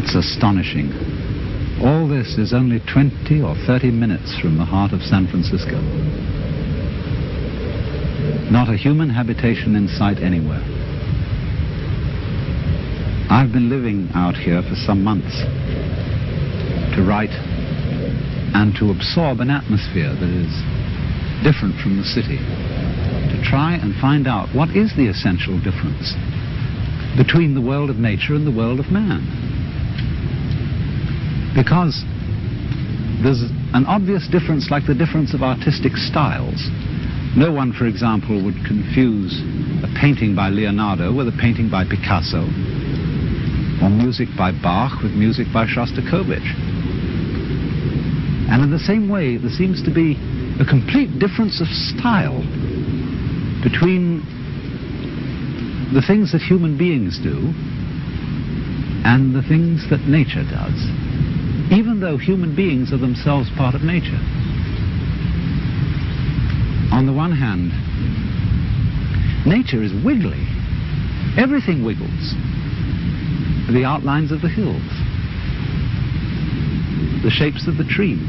It's astonishing. All this is only 20 or 30 minutes from the heart of San Francisco. Not a human habitation in sight anywhere. I've been living out here for some months to write and to absorb an atmosphere that is different from the city, to try and find out what is the essential difference between the world of nature and the world of man. Because there's an obvious difference, like the difference of artistic styles. No one, for example, would confuse a painting by Leonardo with a painting by Picasso, or music by Bach with music by Shostakovich. And in the same way, there seems to be a complete difference of style between the things that human beings do and the things that nature does, even though human beings are themselves part of nature. On the one hand, nature is wiggly. Everything wiggles. The outlines of the hills, the shapes of the trees,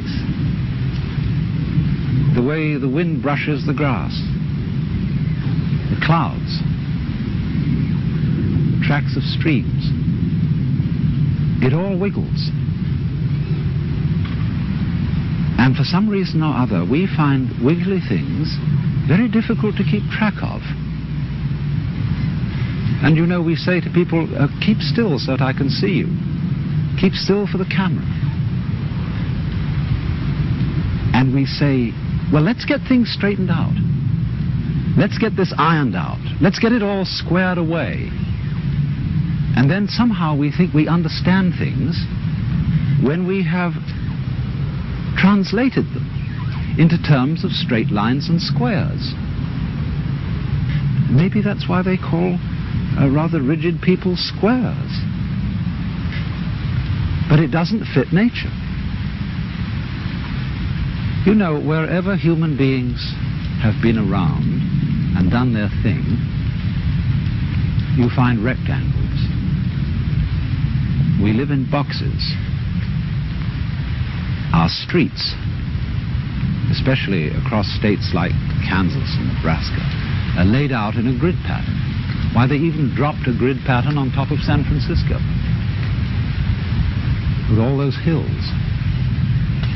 the way the wind brushes the grass, the clouds, the tracks of streams. It all wiggles. And for some reason or other, we find wiggly things very difficult to keep track of. And you know, we say to people, keep still so that I can see you. Keep still for the camera. And we say, well, let's get things straightened out. Let's get this ironed out. Let's get it all squared away. And then somehow we think we understand things when we have translated them into terms of straight lines and squares. Maybe that's why they call rather rigid people squares. But it doesn't fit nature. You know, wherever human beings have been around and done their thing, you find rectangles. We live in boxes. Our streets, especially across states like Kansas and Nebraska, are laid out in a grid pattern. Why, they even dropped a grid pattern on top of San Francisco with all those hills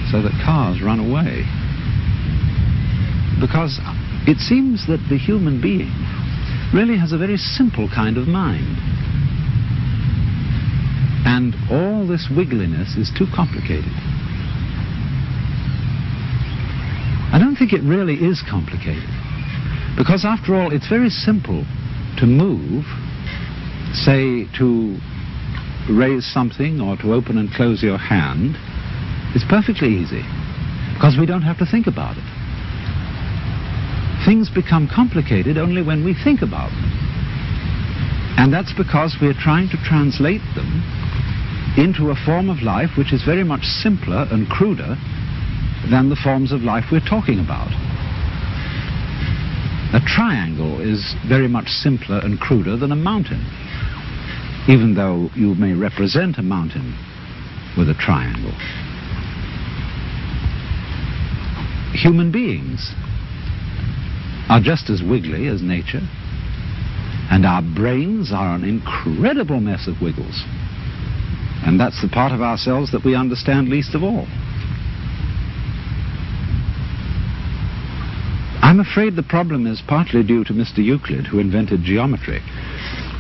so that cars run away. Because it seems that the human being really has a very simple kind of mind. And all this wiggliness is too complicated. I don't think it really is complicated. Because after all, it's very simple to move, say to raise something or to open and close your hand. It's perfectly easy because we don't have to think about it. Things become complicated only when we think about them. And that's because we're trying to translate them into a form of life which is very much simpler and cruder than the forms of life we're talking about. A triangle is very much simpler and cruder than a mountain, even though you may represent a mountain with a triangle. Human beings are just as wiggly as nature, and our brains are an incredible mess of wiggles. And that's the part of ourselves that we understand least of all. I'm afraid the problem is partly due to Mr. Euclid, who invented geometry,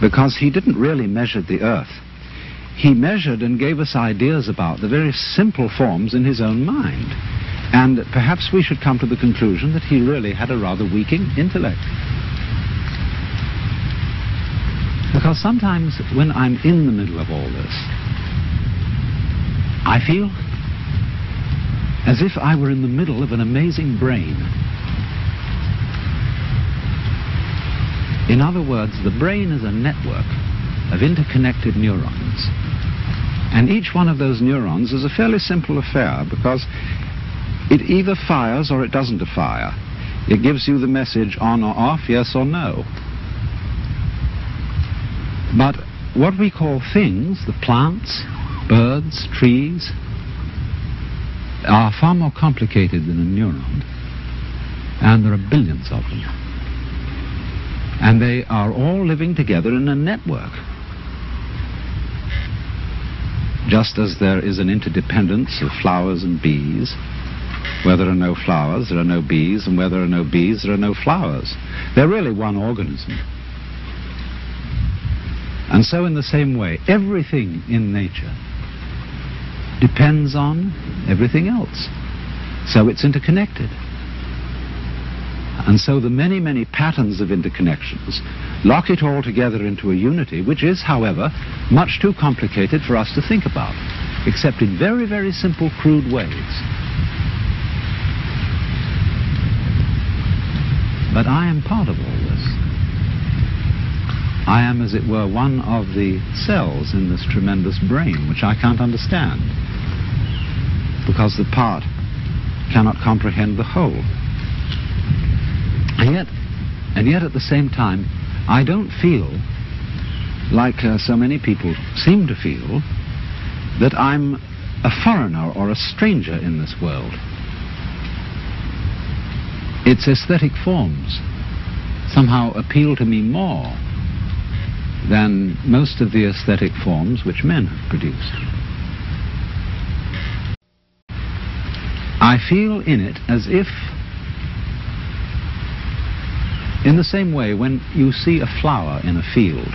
because he didn't really measure the earth. He measured and gave us ideas about the very simple forms in his own mind. And perhaps we should come to the conclusion that he really had a rather weak intellect. Because sometimes when I'm in the middle of all this, I feel as if I were in the middle of an amazing brain. In other words, the brain is a network of interconnected neurons. And each one of those neurons is a fairly simple affair because it either fires or it doesn't fire. It gives you the message on or off, yes or no. But what we call things, the plants, birds, trees, are far more complicated than a neuron, and there are billions of them. And they are all living together in a network. Just as there is an interdependence of flowers and bees, where there are no flowers, there are no bees, and where there are no bees, there are no flowers. They're really one organism. And so in the same way, everything in nature depends on everything else. So it's interconnected. And so the many, many patterns of interconnections lock it all together into a unity, which is, however, much too complicated for us to think about, except in very, very simple, crude ways. But I am part of all this. I am, as it were, one of the cells in this tremendous brain, which I can't understand, because the part cannot comprehend the whole. And yet at the same time, I don't feel, like so many people seem to feel, that I'm a foreigner or a stranger in this world. Its aesthetic forms somehow appeal to me more than most of the aesthetic forms which men have produced. I feel in it as if, in the same way, when you see a flower in a field,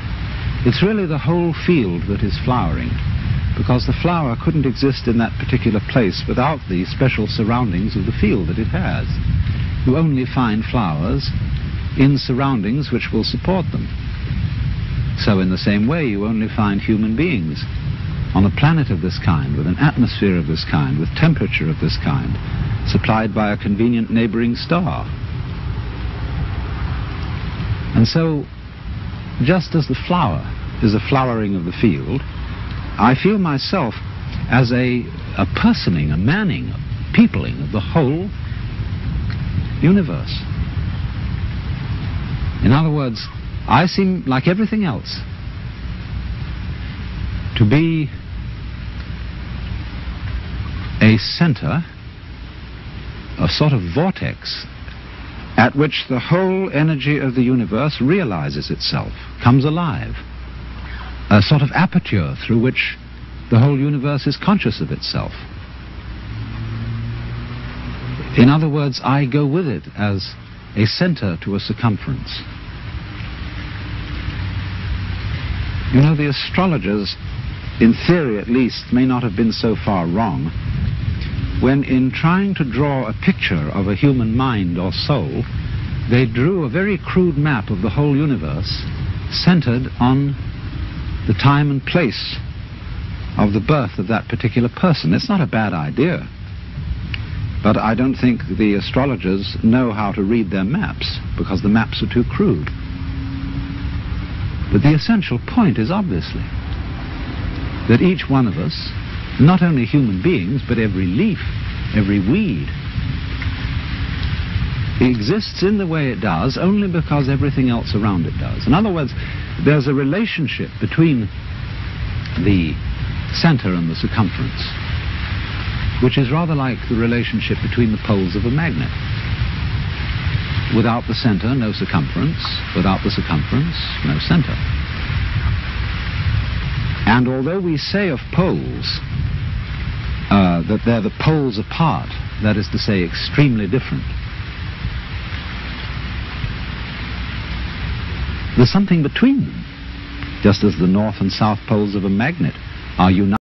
it's really the whole field that is flowering, because the flower couldn't exist in that particular place without the special surroundings of the field that it has. You only find flowers in surroundings which will support them. So in the same way, you only find human beings on a planet of this kind, with an atmosphere of this kind, with temperature of this kind, supplied by a convenient neighboring star. And so, just as the flower is a flowering of the field, I feel myself as a personing, a manning, a peopling of the whole universe. In other words, I seem, like everything else, to be a center, a sort of vortex, at which the whole energy of the universe realizes itself, comes alive. A sort of aperture through which the whole universe is conscious of itself. In other words, I go with it as a center to a circumference. You know, the astrologers, in theory at least, may not have been so far wrong when, in trying to draw a picture of a human mind or soul, they drew a very crude map of the whole universe centered on the time and place of the birth of that particular person. It's not a bad idea, but I don't think the astrologers know how to read their maps, because the maps are too crude. But the essential point is obviously that each one of us, not only human beings, but every leaf, every weed, exists in the way it does only because everything else around it does. In other words, there's a relationship between the center and the circumference, which is rather like the relationship between the poles of a magnet. Without the center, no circumference. Without the circumference, no center. And although we say of poles that they're the poles apart, that is to say, extremely different, there's something between them, just as the north and south poles of a magnet are united.